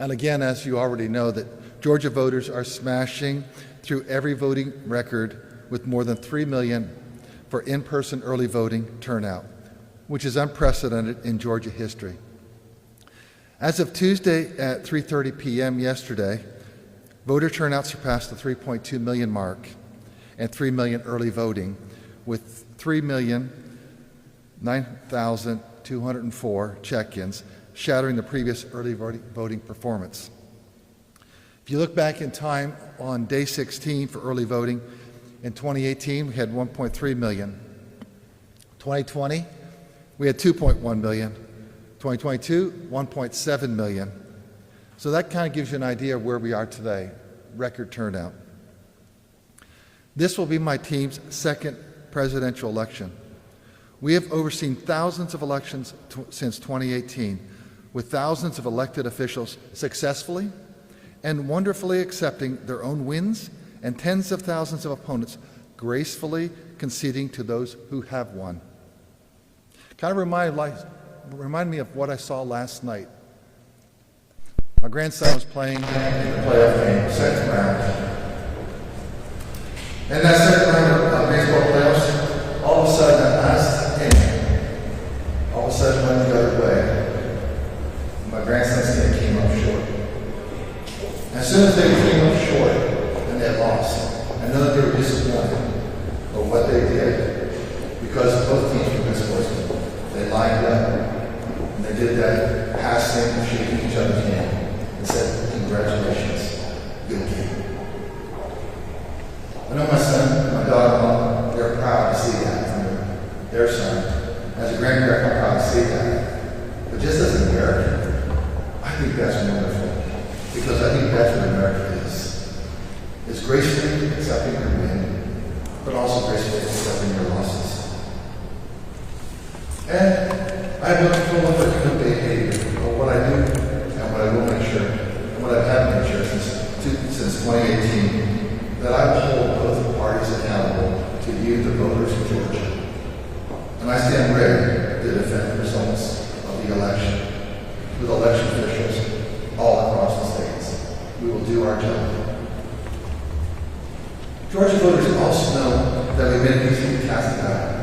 And again, as you already know, that Georgia voters are smashing through every voting record with more than 3 million for in-person early voting turnout, which is unprecedented in Georgia history. As of Tuesday at 3:30 p.m. yesterday, voter turnout surpassed the 3.2 million mark and 3 million early voting, with 3,009,204 check-ins, shattering the previous early voting performance. If you look back in time on day 16 for early voting, in 2018 we had 1.3 million. 2020 we had 2.1 million. 2022, 1.7 million. So that kind of gives you an idea of where we are today, record turnout. This will be my team's second presidential election. We have overseen thousands of elections since 2018, with thousands of elected officials successfully and wonderfully accepting their own wins and tens of thousands of opponents gracefully conceding to those who have won. Kind of remind me of what I saw last night. My grandson was playing in the playoff game, second round. And that second round of baseball playoffs, all of a sudden that last inning, all of a sudden went the other way. My grandson's team came up short. As soon as they came up short and they lost, I know that they were disappointed of what they did because both teams were disappointed. They lined up and they did that passing, shaking each other's hand and said, "Congratulations, good game." I know my son and my daughter-in-law, they're proud to see that from their son. As a grandparent, I'm proud to see that. But just as an American, I think that's wonderful, because I think that's what America is gracefully accepting your win, but also gracefully accepting your losses. And I have no control over good behavior, but what I do and what I will make sure, and what I have made sure since 2018, that I will hold both parties accountable to you, the voters of Georgia. And I stand ready to defend the results of the election with election officials all across the states. We will do our job. Georgia voters also know that we made it easy to cast a ballot,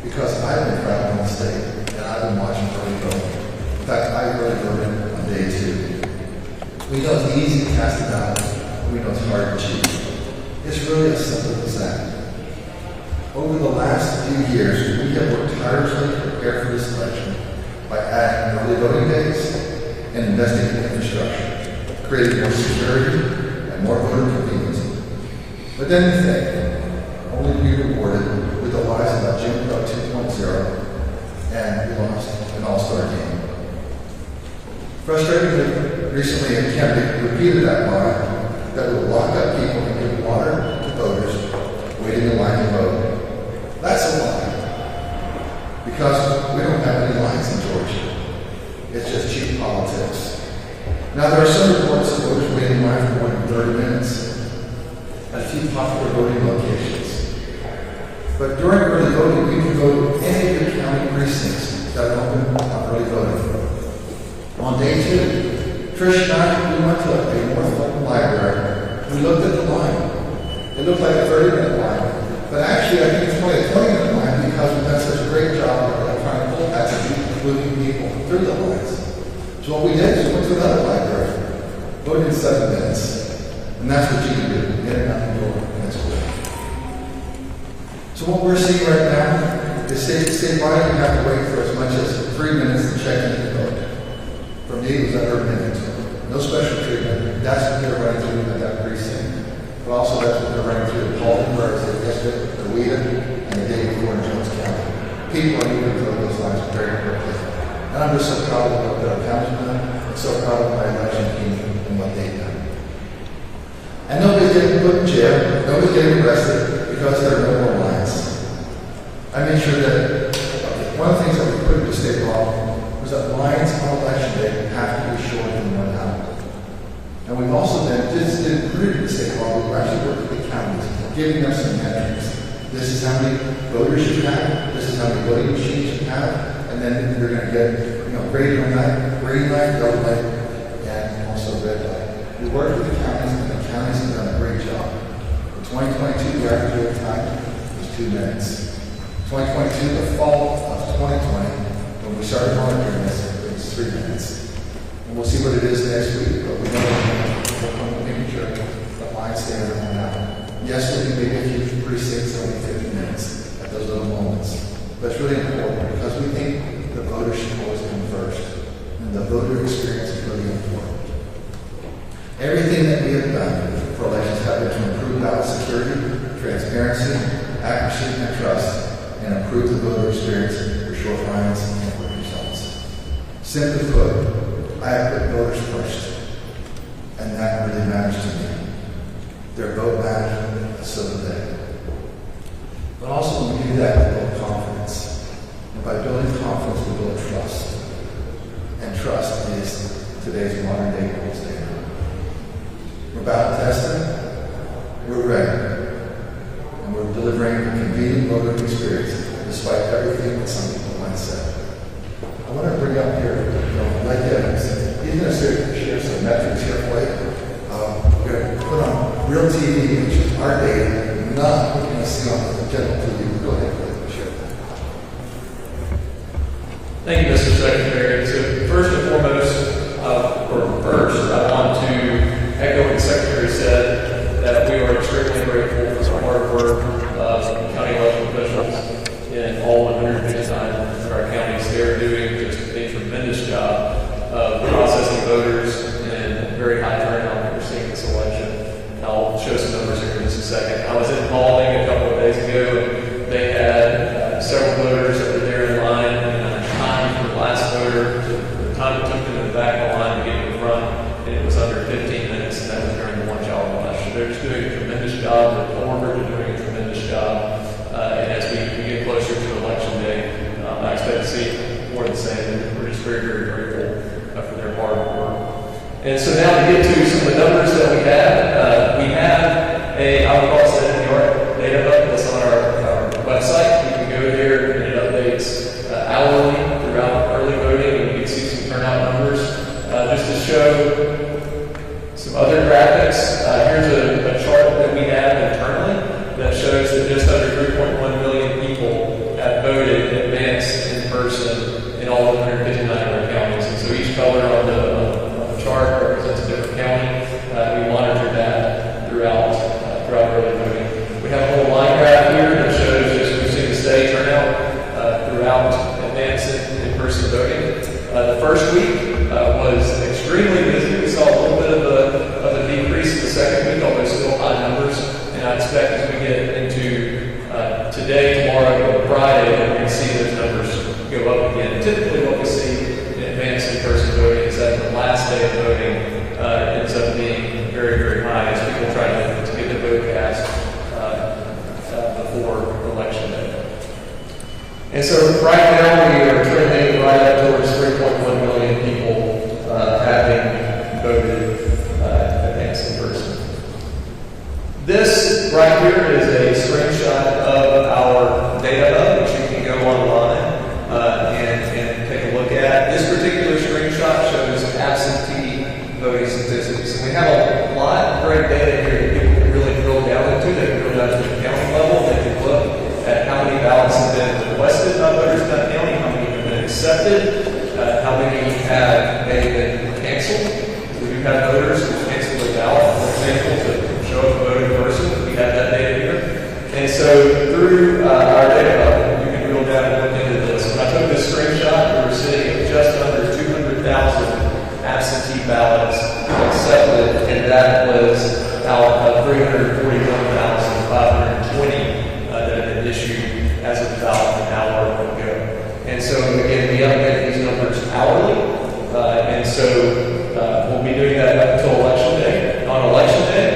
because I've been traveling the state and I've been watching early voting. In fact, I early voted on day 2. We know it's easy to cast a ballot. We know it's hard to cheat. It's really as simple as that. Over the last few years, we have worked tirelessly to prepare for this election by adding early voting days and investing in infrastructure, creating more security and more voter convenience. But then we think, only to be rewarded with the lies about Jim Crow 2.0, and we lost an all-star game. Frustratingly, recently a candidate repeated that lie that will lock up people and give water to voters waiting in line to vote. That's a lie, because we don't have any lines in Georgia. It's just cheap politics. Now, there are some reports of voters waiting in line for more than 30 minutes at a few popular voting locations. But during early voting, we can vote in any of the county precincts that are open on early voting. On day 2, Trish and I, we went to a North Fulton library. We looked at the line. It looked like a 30-minute line. But actually, I think it's probably a 20-minute line because we've done such a great job of trying to pull that moving people through the lines. So what we did is we went to another library, voted in 7 minutes. And that's what you can do, get it out the door, and it's quick. So what we're seeing right now is statewide, you have to wait for as much as 3 minutes to check in the vote. For me, it was under a minute. No special treatment. That's what they're running through at that precinct. But also that's what they're running through at Halton, whereas they tested the Wheaton, and the day before in Jones County. People are moving through those lines very quickly. And I'm just so proud of what our county's done, and so proud of my election team and what they've done. And nobody's getting put in jail, nobody's getting arrested because there are no more lines. I made sure that one of the things that we put into state law was that lines on election day have to be shorter than 1 hour. And we've also then, just didn't put it in the state law, we actually worked with the counties, giving them some metrics. This is how many voters you have, this is how many voting machines you have, and then you're going to get, green light, yellow light, and We worked with the counties, and the counties have done a great job. In 2022, the average wait time was 2 minutes. 2022, the fall of 2020, when we started monitoring this, it was 3 minutes. And we'll see what it is next week, but we know we're making sure the line stands on that. Yes, we can make a few precincts every 50 minutes at those little moments. But it's really important because we think the voter should always come first. And the voter experience is really important. Everything that we have done for elections have been to improve ballot security, transparency, accuracy, and trust, and improve the voter experience for short lines and quick results. Simply put, I have put voters first, and that really matters to me. Their vote matters, so do they. But also, when we do that, we build confidence. And by building confidence, we build trust. And trust is today's modern day gold standard. We're battle tested, we're ready, and we're delivering a convenient voter experience despite everything that some people might say. I want to bring up here, like he's going to share some metrics here for you. We're going to put on real TV, which is our data, not what you're going to see on the general TV. Go ahead, share that. Thank you, Mr. Secretary. So first and foremost, I want to echo what the Secretary said, that we are extremely grateful for the hard work of county election officials in all 159 of our counties. They are doing just a tremendous job of processing voters in very high turnout that we're seeing this election. I'll show some numbers here in just a second. I was in Paulding a couple of days ago, and they had several voters that were there in line, and time from the last voter to the time it took them to the back of the line to get to the front, and it was under 15 minutes, and that was during the one-child rush. So they're just doing a tremendous job. The reporters are doing a tremendous job. And as we get closer to election day, I expect to see more of the same. We're just very, very grateful for their hard work. And so now to get to some of the numbers that we have a, I would call it state-of-the-art data hub that's on our website. You can go there and it updates hourly throughout early voting, and you can see some turnout numbers. Just to show some other graphics, here's a chart that we have internally that shows that just under 3.1 million people have voted in advance in person in all 159 of our counties. And so each color on the chart represents a different county. We monitor that throughout early voting. We have a little line graph here that shows just we've seen the steady turnout throughout advance in-person voting. The first week was extremely busy. We saw a little bit of a decrease in the second week, although still high numbers. And I expect as we get into today, tomorrow, and Friday, that we're going to see those numbers go up again. Typically what we see in advance in-person voting is that the last day of voting ends up being very, very high as people try to get their vote cast before election day. And so right now we are trending right up towards 3.1 million people having voted advance in person. This right here is a screenshot of our data hub, which you can go online and take a look at. This particular screenshot shows absentee voting statistics. And we have a lot of great data here that people can really drill down into. They can drill down to the county level. They can look at how many ballots have been requested by voters in that county, how many have been accepted, how many have been canceled. We do have voters who cancel their ballot, for example, to show up to vote in person. We have that data here. And so through our data hub, you can drill down and look into this. When I took this screenshot, we were sitting at just under 200,000 absentee ballots accepted, and that was out of 341,520 that had been issued as of about an hour ago. And so again, we update these numbers hourly, and so we'll be doing that up until election day. On election day,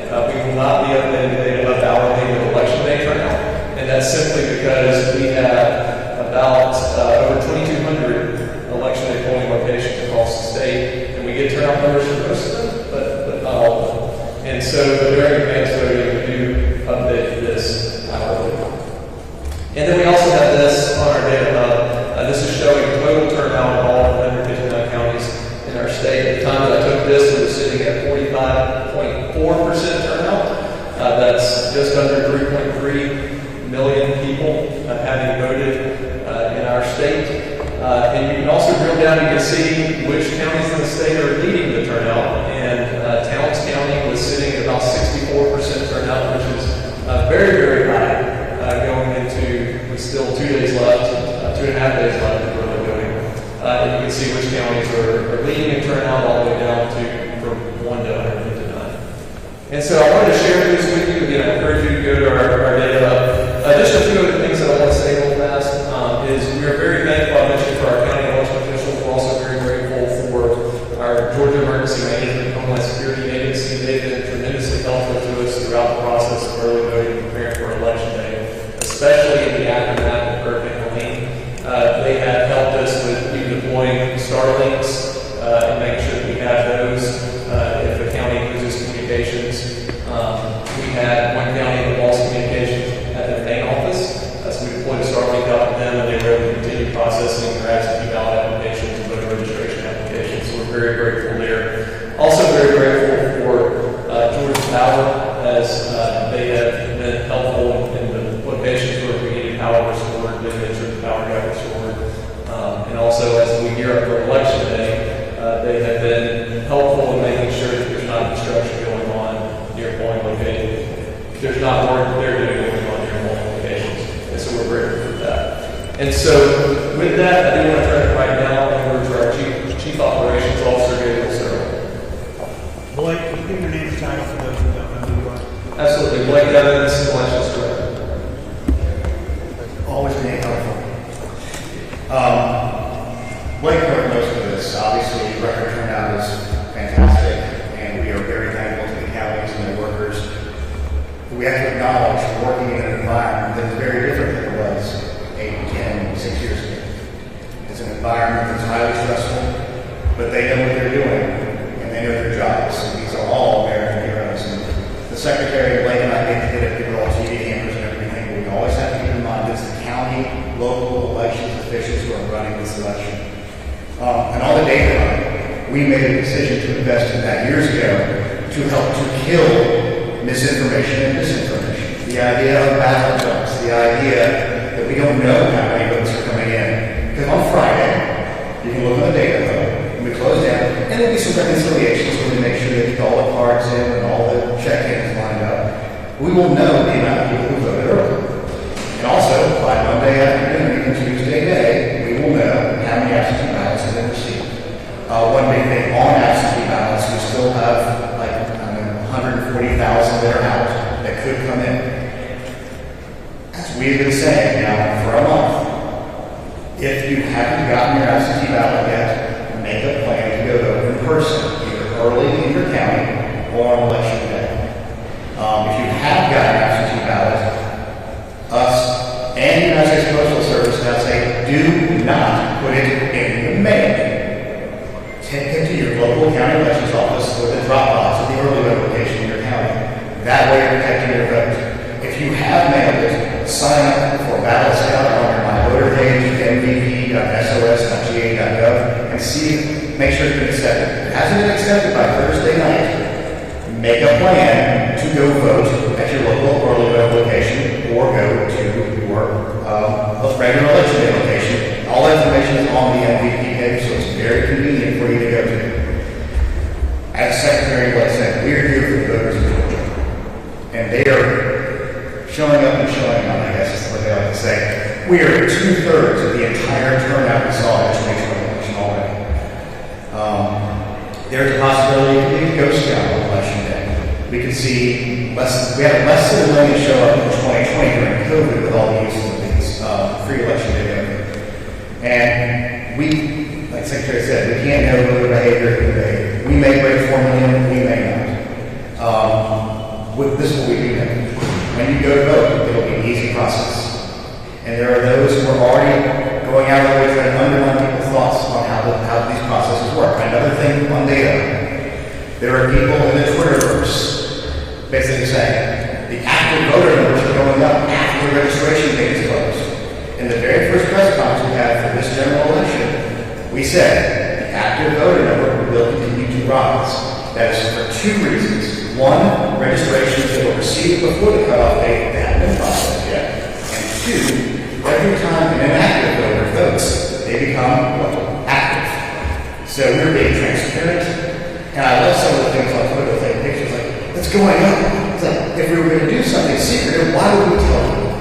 we will not be updating the data hub hourly with election day turnout, and that's simply because we have about over 2,200 election day polling locations across the state, and we get turnout numbers for most of them, but not all of them. And so during advance voting, we do update this hourly. And then we also have this on our data hub. This is showing total turnout in all 159 counties in our state. At the time that I took this, we were sitting at 40,000 35.4% turnout. That's just under 3.3 million people having voted in our state. And you can also drill down, you can see which counties in the state are leading the turnout. And Towns County was sitting at about 64% turnout, which is very, very high going into, with still 2 days left, 2.5 days left of early voting. And you can see which counties are leading in turnout all the way down to from 1 to 159. And so I wanted to share this with you. Again, I encourage you to go to our data hub. Just a few other things that I want to say real fast is we are very thankful, I mentioned, for our county election officials. We're also very grateful for our Georgia Emergency Management and Homeland Security Agency. They've been tremendously helpful to us throughout the process of early voting and preparing for Election Day, especially in the aftermath of Hurricane Helene. They have helped us with even deploying Starlinks and making sure that we have those if the county loses communications. We had one county that lost communications at their main office, so we deployed a Starlink out to them, and they were able to continue processing their absentee ballot applications and voter registration applications. So we're very grateful there. Also very grateful for Georgia Power, as they have been helpful in the locations where we needed power restored, they made sure the power got restored. And also, as we gear up for Election Day, they have been helpful in making sure that there's not construction going on near polling locations. There's not work they're doing going on near polling locations. And so we're grateful for that. And so with that, I do want to turn it right now over to our Chief Operations Officer, Gabriel Searle. Blake, can you give your name and title for those who don't know who you are? Absolutely. Blake Evans, Elections Director. Always being helpful. Blake covered most of this. Obviously, record turnout is fantastic, and we are very thankful to the counties and their workers. But we have to acknowledge we're working in an environment that is very different than it was 8, 10, 6 years ago. It's an environment that's highly stressful, but they know what they're doing, and they know their jobs. And these are all American heroes. And the Secretary, Blake, and I get to get it, people all TV cameras and everything, but we always have to keep in mind it's the county, local elections officials who are running this election. And all the data, we made a decision to invest in that years ago to help to kill misinformation and disinformation. The idea of ballot jumps, the idea that we don't know how many votes are coming in. Because on Friday, you can look on the data though, and we close down, and there'll be some reconciliations where we make sure that all the cards in and all the check-ins lined up. We will know the amount of people who voted early. And also, by Monday afternoon, even Tuesday day, we will know how many absentee ballots have been received. One big thing on absentee ballots, we still have like 140,000 that are out that could come in. As we've been saying now for a month, if you haven't gotten your absentee ballot yet, make a plan to go vote in person, either early in your county or on election day. If you have got an absentee ballot, us and the United States Postal Service now say, do not put it in the mail. Take it to your local county elections office with a drop box at the early vote location in your county. That way you're protecting your vote. If you have mailed it, sign up for ballot scout on your My Voter page, mvp.sos.ga.gov, and see, make sure it's been accepted. If it hasn't been accepted by Thursday night, make a plan to go vote at your local early vote location or go to your regular election day location. All that information is on the MVP page, so it's very convenient for you to go to. As Secretary Blake said, we are here for the voters of Georgia. And they are showing up and showing out, I guess is what they like to say. We are 2/3 of the entire turnout we saw at the 2020 election already. There's a possibility it could be a ghost town on election day. We could see we had less than 1 million show up in 2020 during COVID with all the uses of these free election day voting. And we, like Secretary said, we can't know voter behavior today. We may break 4 million, we may not. This will be know. When you go to vote, it'll be an easy process. And there are those who are already going out of their way to try to undermine people's thoughts on how these processes work. Another thing on data, there are people in the Twitterverse basically saying the active voter numbers are going up after the registration date is closed. In the very first press conference we had for this general election, we said the active voter number will continue to rise. That is for two reasons. One, registrations that were received before the cutoff date that haven't been processed yet. And two, every time an inactive voter votes, they become active. So we're being transparent. And I love some of the things on Twitter, like pictures like, what's going on? It's like, if we were going to do something secretive, why would we tell you?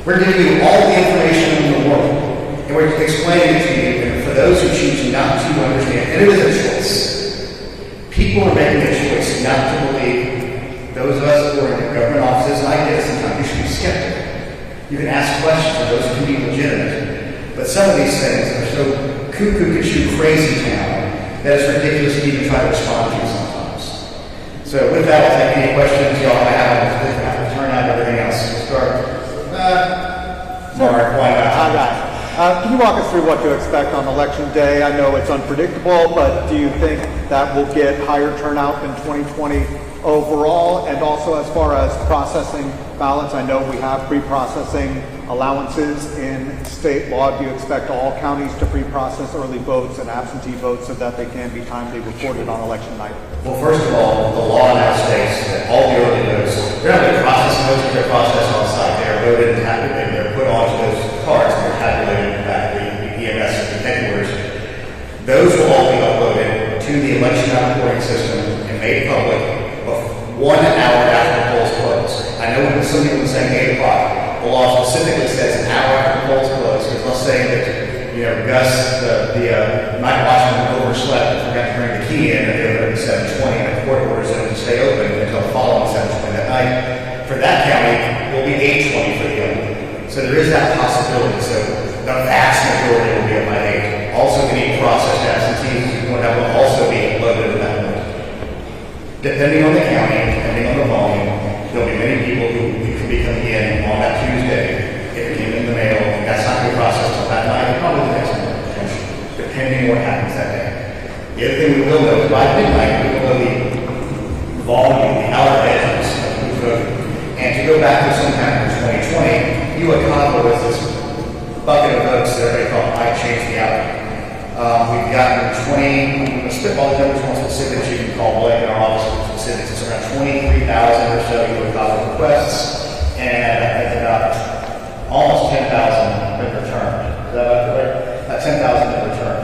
We're giving you all the information in the world. And we're explaining it to you. And for those who choose not to understand, and it is a choice. People are making a choice not to believe. Those of us who are in government offices, and I get it sometimes, you should be skeptical. You can ask questions, and those can be legitimate. But some of these things are so cuckoo, crazy town that it's ridiculous to even try to respond to sometimes. So with that, I'll take any questions y'all have on the turnout and everything else. We'll start. Mark, why not? Hi, guys. Can you walk us through what to expect on Election Day? I know it's unpredictable, but do you think that will get higher turnout in 2020 overall? And also as far as processing ballots, I know we have pre-processing allowances in state law. Do you expect all counties to pre-process early votes and absentee votes so that they can be timely reported on election night? Well, first of all, the law now states that all the early votes, they're not going to process votes, they're processed on site. They're voted and tabulated, they're put onto those cards and they're tabulated back at the EMS headquarters. Those will all be uploaded to the election reporting system and made public 1 hour after the polls close. I know when some people are saying 8 o'clock. The law specifically says an hour after the polls close. Because let's say that, Gus, the night watchman overslept and forgot to bring the key in and they were at 7:20 and the court orders them to stay open until the following 7:20 that night. For that county, it will be 8:20 for the other. So there is that possibility. So the vast majority will be at my 8. Also, any processed absentees will also be loaded in that one. Depending on the county, depending on the volume, there'll be many people who could be coming in on that Tuesday, if it came in the mail, and that's not going to be processed until that night, probably the next night, potentially, depending on what happens that day. The other thing we will know is by midnight, we will know the volume, the hour edges of who's voting. And to go back to sometime in 2020, UACAPA was this bucket of votes that everybody called I changed the outcome. We've gotten 20, spitball the numbers more specifics, you can call Blake in our office for specifics. It's around 23,000 or so UACAPA requests, and I think about almost 10,000 have been returned. Is that about correct? 10,000 have been returned.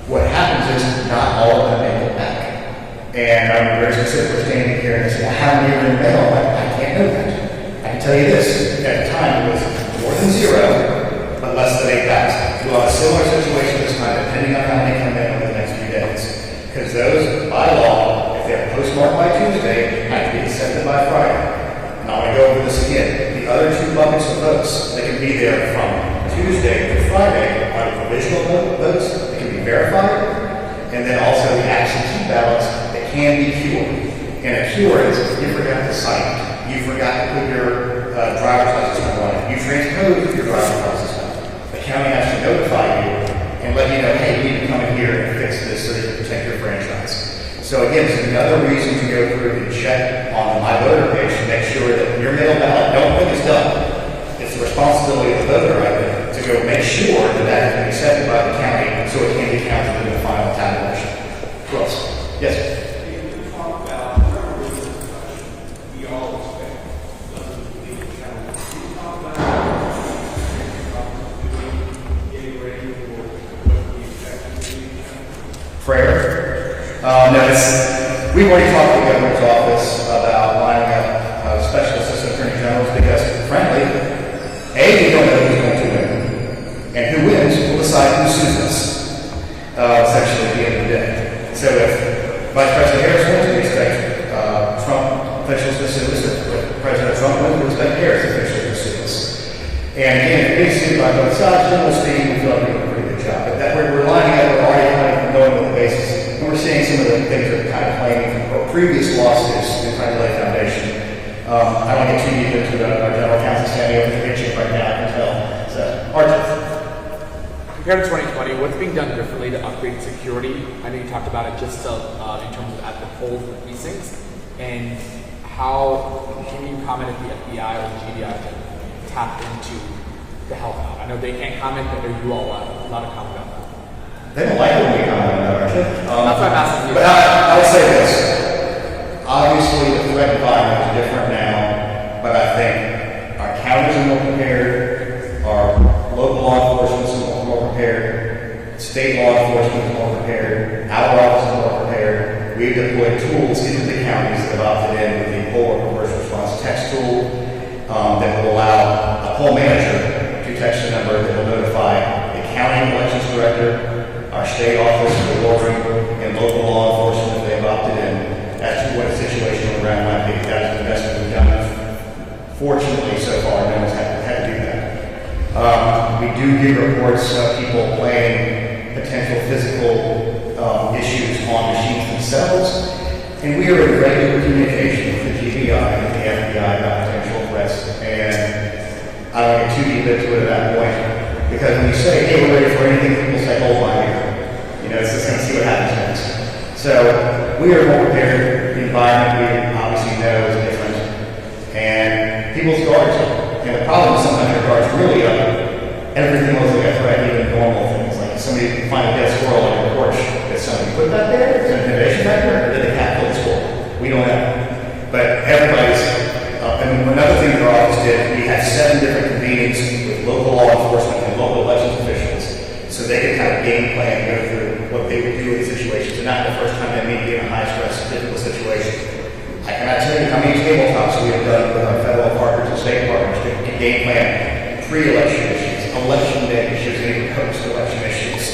What happens is not all of them make it back. And I'm very specific for standing here and saying, how many are in mail? I can't know that. I can tell you this, at the time it was more than 0, but less than 8,000. We'll have a similar situation this time, depending on how many come in over the next few days. Because those, by law, if they're postmarked by Tuesday, have to be accepted by Friday. And I'm going to go over this again. The other 2 buckets of votes, they can be there from Tuesday to Friday are provisional votes, they can be verified, and then also the absentee ballots that can be cured. And a cure is you forgot to sign it. You forgot to put your driver's license number on it. You transposed your driver's license number. The county has to notify you and let you know, hey, you need to come in here and fix this so that you can protect your franchise. So again, it's another reason to go through and check on my voter page to make sure that your mail ballot, don't think it's done. It's the responsibility of the voter right there to go make sure that that has been accepted by the county so it can be counted in the final tabulation. Who else? Yes, sir. Prayer. No, we've already talked to the governor's office about lining up special assistant attorney generals because, frankly, we don't know who's going to win. And who wins will decide who sues us, essentially, at the end of the day. So if Vice President Harris wins, we expect Trump officials to sue us. If President Trump wins, we expect Harris officials to sue us. And again, if being sued by both sides, generally speaking, we feel like we're doing a pretty good job. But that we're lining up, we're already kind of knowing what the basis is. And we're seeing some of the things that are kind of claiming from previous lawsuits in Friday Lake Foundation. I don't get too deep into our general counsel standing over the kitchen right now, I can tell. So, Archie. Compared to 2020, what's being done differently to upgrade security? I know you talked about it just in terms of at the polls and precincts. And how can you comment if the FBI or the GDI can tap into to help out? I know they can't comment, but are you all allowed to comment on that? They don't like when we comment on that, Archie. That's why I'm asking you. But I will say this. Obviously, the threat environment is different now, but I think our counties are more prepared, our local law enforcement is more prepared, state law enforcement is more prepared, our office is more prepared. We've deployed tools into the counties that have opted in with the poll first response text tool that will allow a poll manager to text a number that will notify the county elections director, our state office for ordering, and local law enforcement if they've opted in as to what a situation on the ground might be. That is an investment we've done. Fortunately, so far, no one's had to do that. We do get reports of people playing potential physical issues on machines themselves, and we are in regular communication with the GBI and the FBI about potential threats. And I don't get too deep into it at that point, because when you say, hey, we're ready for anything, people say, hold on here. It's just going to see what happens next. So we are more prepared. The environment we obviously know is different. And people's guards up. And the problem is sometimes your guards really up. Everything looks like a threat, even normal things. Like somebody find a dead squirrel on your porch. Did somebody put that there? Is it an innovation factor? Or did they cat kill the squirrel? We don't know. But everybody's and another thing that our office did, we had 7 different convenings with local law enforcement and local elections officials, so they could kind of game plan and go through what they would do in situations. And not the first time they meet in a high-stress, difficult situation. I cannot tell you how many tabletops we have done with our federal partners and state partners to game plan pre-election issues, election day issues, and even post-election issues.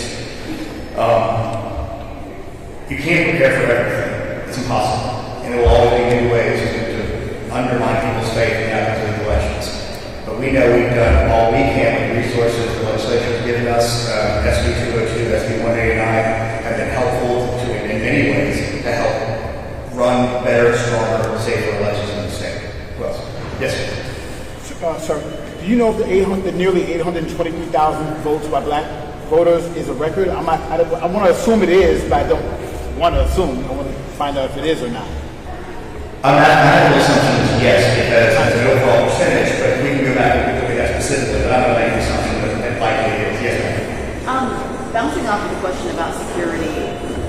You can't prepare for everything. It's impossible. And there will always be new ways to undermine people's faith in the outcomes of the elections. But we know we've done all we can with the resources the legislature has given us. SB 202, SB 189 have been helpful in many ways to help run better, stronger, safer elections in the state. Who else? Yes, sir. Sir, do you know if the nearly 823,000 votes by black voters is a record? I want to assume it is, but I don't want to assume. I want to find out if it is or not. My assumption is yes, because it's an overall percentage, but we can go back and look at that specifically, but I'm going to make the assumption that likely it is. Yes, ma'am. Bouncing off of the question about security,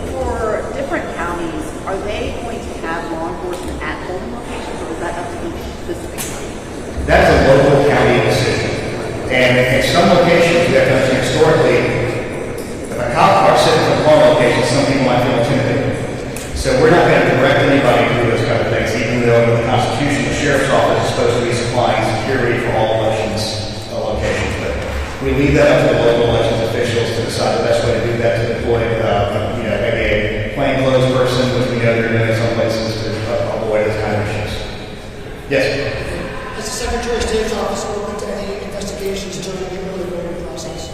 for different counties, are they going to have law enforcement at polling locations, or is that up to each specific county? That's a local county decision. And in some locations, we have done historically, if a cop car sitting in a polling location, some people might feel intimidated. So we're not going to direct anybody to do those kind of things, even though in the Constitution, the Sheriff's Office is supposed to be supplying security for all elections locations. But we leave that up to the local elections officials to decide the best way to do that, to deploy maybe a plainclothes person, which we know they're doing in some places to avoid those kind of issues. Yes? Has the Secretary of State's office opened to any investigations during the early voting process?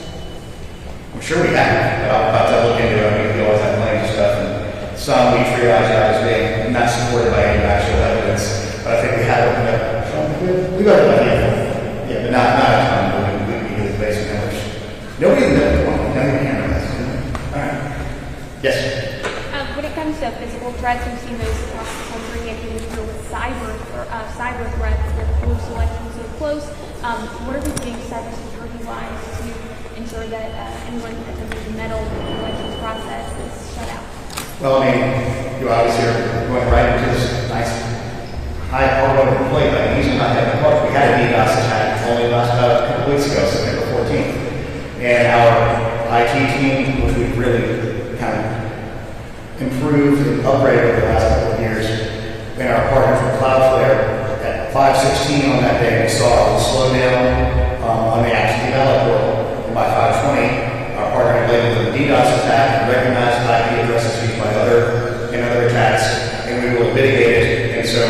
I'm sure we have, but I'm about to look into it. We always have claims and stuff. And some we triage out as being not supported by any actual evidence, but I think we have opened up. We got an idea. Yeah, but not a ton, but we do the basic numbers. Nobody knows one. Nobody can handle that. All right. Yes. When it comes to physical threats, we've seen those across the country, and even here with cyber threats with loose elections so close. What are we doing cybersecurity-wise to ensure that anyone that doesn't meddle with the elections process is shut out? Well, I mean, you obviously are going right into this nice high hard-working plate. I mean, these are not that hard. We had a DDoS attack only last about a couple weeks ago, September 14th. And our IT team, which we've really kind of improved and upgraded over the last couple of years, and our partners with Cloudflare, at 5:16 on that day, we saw a slowdown on the absentee ballot portal. And by 5:20, our partner had labeled it a DDoS attack and recognized IP addresses used by other attacks, and we were mitigated. And so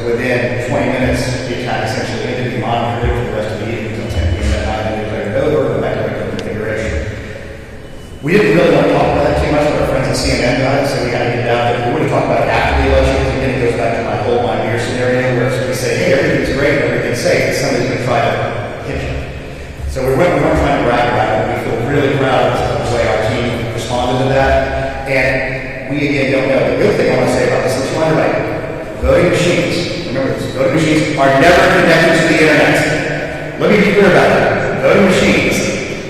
within 20 minutes, the attack essentially ended. We monitored it for the rest of the evening until 10 p.m. that night, and we declared it over, and back to regular configuration. We didn't really want to talk about that too much with our friends at CNN guys, so we had to get down there. We wouldn't talk about it after the election, because again, it goes back to my whole my beer scenario, where we say, hey, everything's great, everything's safe, and somebody's going to try to hit you. So we weren't trying to brag about it. We feel really proud of the way our team responded to that. And we, again, don't know. The good thing I want to say about this is you right. Voting machines, remember this, voting machines are never connected to the internet. Let me be clear about that. Voting machines,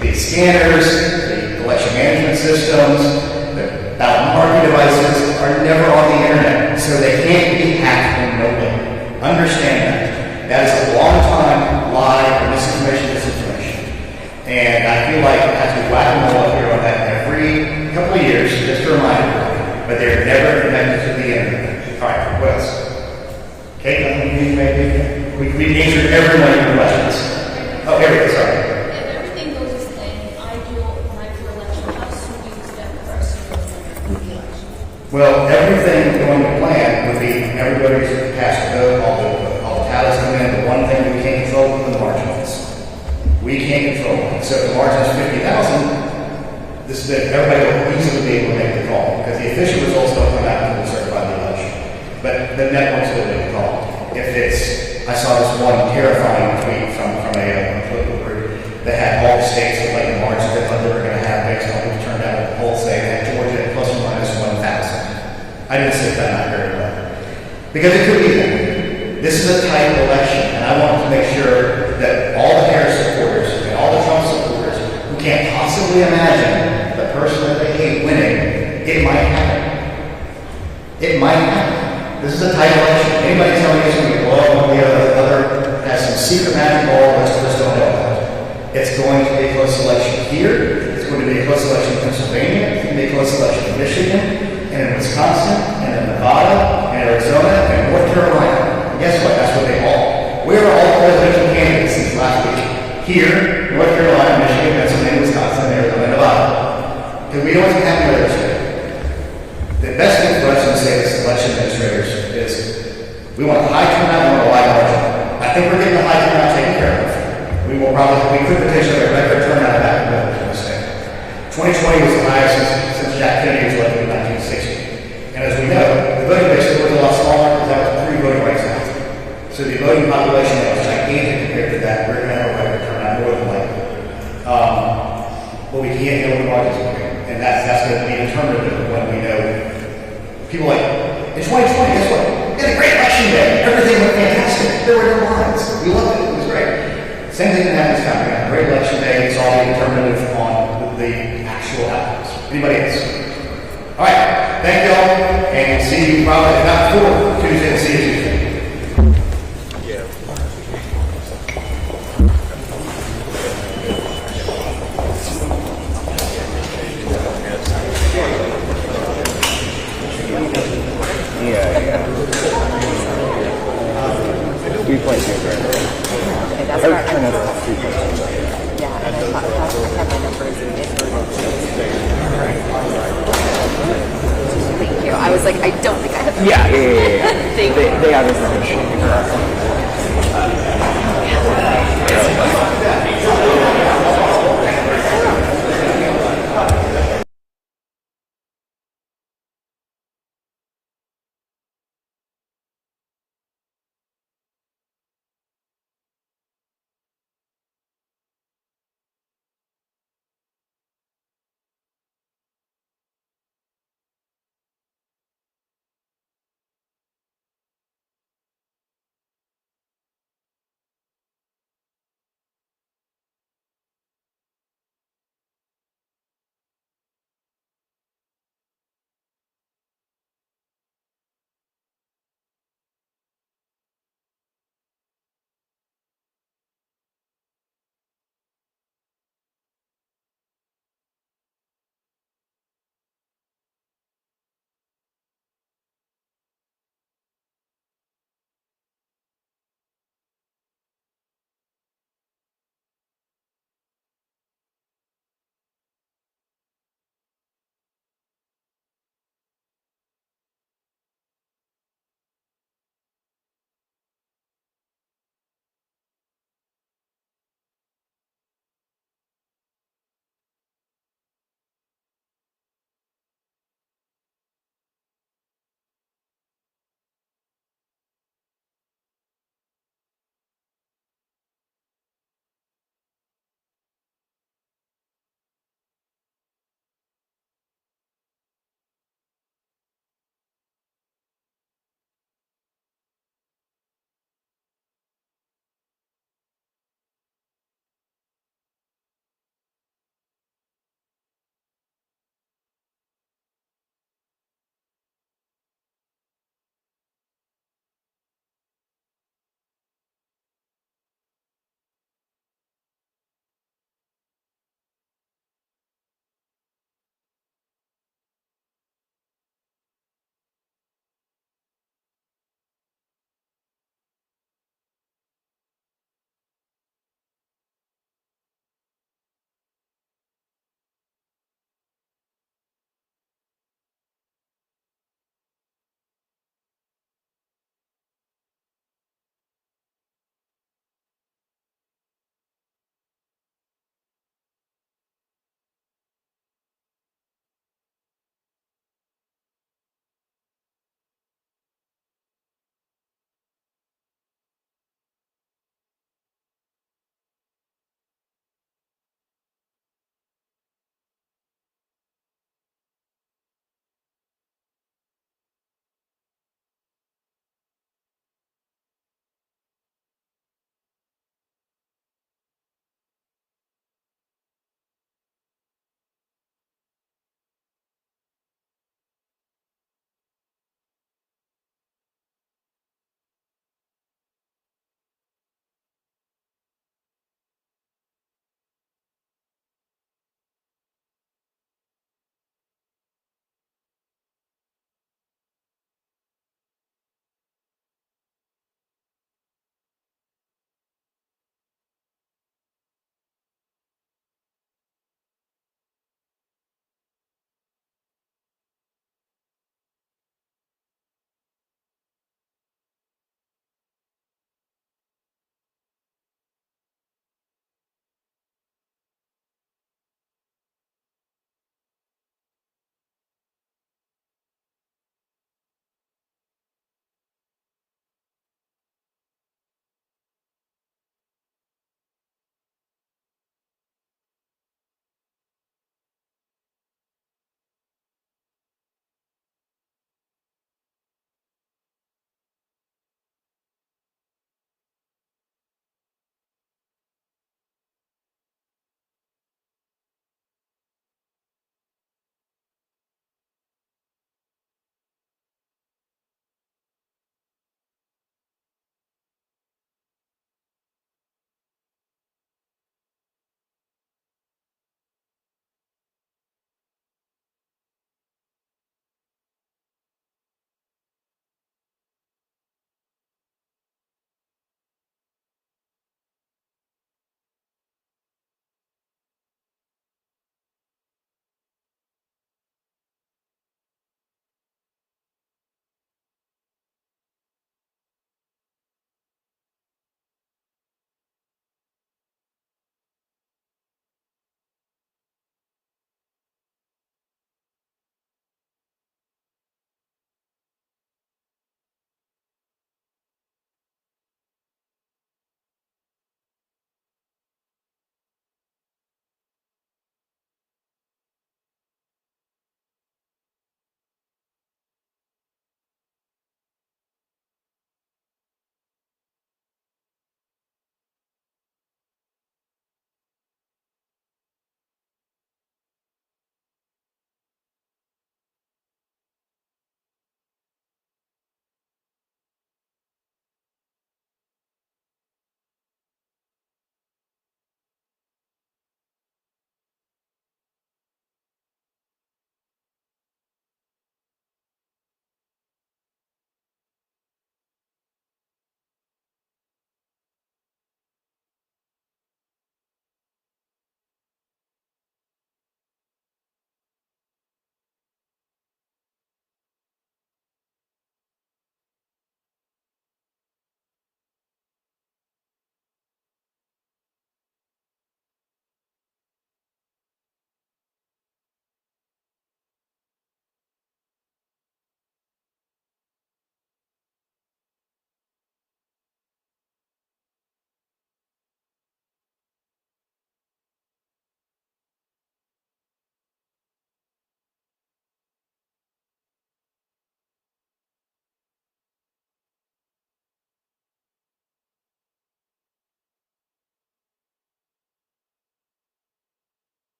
the scanners, the election management systems, the ballot marking devices are never on the understand that. That is a long time lie or disinformation. And I feel like I have to whack-a-mole up here on that every couple of years, just to remind everybody. But they're never connected to the internet. All right, what else? Okay, nothing maybe. We've answered every one of your questions. Oh, here we go, sorry. If everything goes as planned, ideal night for election, how soon do you expect the first the election? Well, everything going to plan would be everybody's cast a vote, all the tallies come in. The one thing we can't control is the margins. We can't control it. So if the margin is 50,000, this is that everybody will easily be able to make the call because the official results don't come out until we certify the election. But the networks will make the call. If it's, I saw this one terrifying tweet from a political group that had all the states with like the margins that they were going to have based on who turned out the polls saying that Georgia at plus or minus 1,000. I didn't sleep that night very well because it could be that. This is a tight election, and I want to make sure that all the Harris supporters and all the Trump supporters who can't possibly imagine the person that they hate winning, it might happen. It might happen. This is a tight election. Anybody tell me it's going to be well, one of the other has some secret magic ball that just don't know about. It's going to be a close election here. It's going to be a close election in Pennsylvania. It's going to be a close election in Michigan, and in Wisconsin, and in Nevada, and Arizona, and North Carolina. Guess what? That's what they all. Where are all the presidential candidates since last week? Here, North Carolina, Michigan, Pennsylvania, Wisconsin, Arizona, and Nevada. Because we don't have the other state. The best thing for us to say as election administrators is we want a high turnout and we want a wide margin. I think we're getting the high turnout taken care of. We could potentially have a record turnout back in the state. 2020 was the highest since Jack Kennedy was elected in 1960. And as we know, the voting base was a lot smaller because that was pre-voting rights act. So the voting population was gigantic compared to that. We're going to have a record turnout more than likely. But we can't know what the margins will be. And that's going to be determinative when we know. People like, in 2020, guess what? We had a great election day. Everything went fantastic. There were no lines. We loved it. It was great. Same thing that happens now. We had a great election day. It's all determinative on the actual outcomes. Anybody else? All right. Thank you all. And see you probably, if not before Tuesday, see you Tuesday. Thank you. I was like, I don't think I have. Yeah. Thank you. They have information.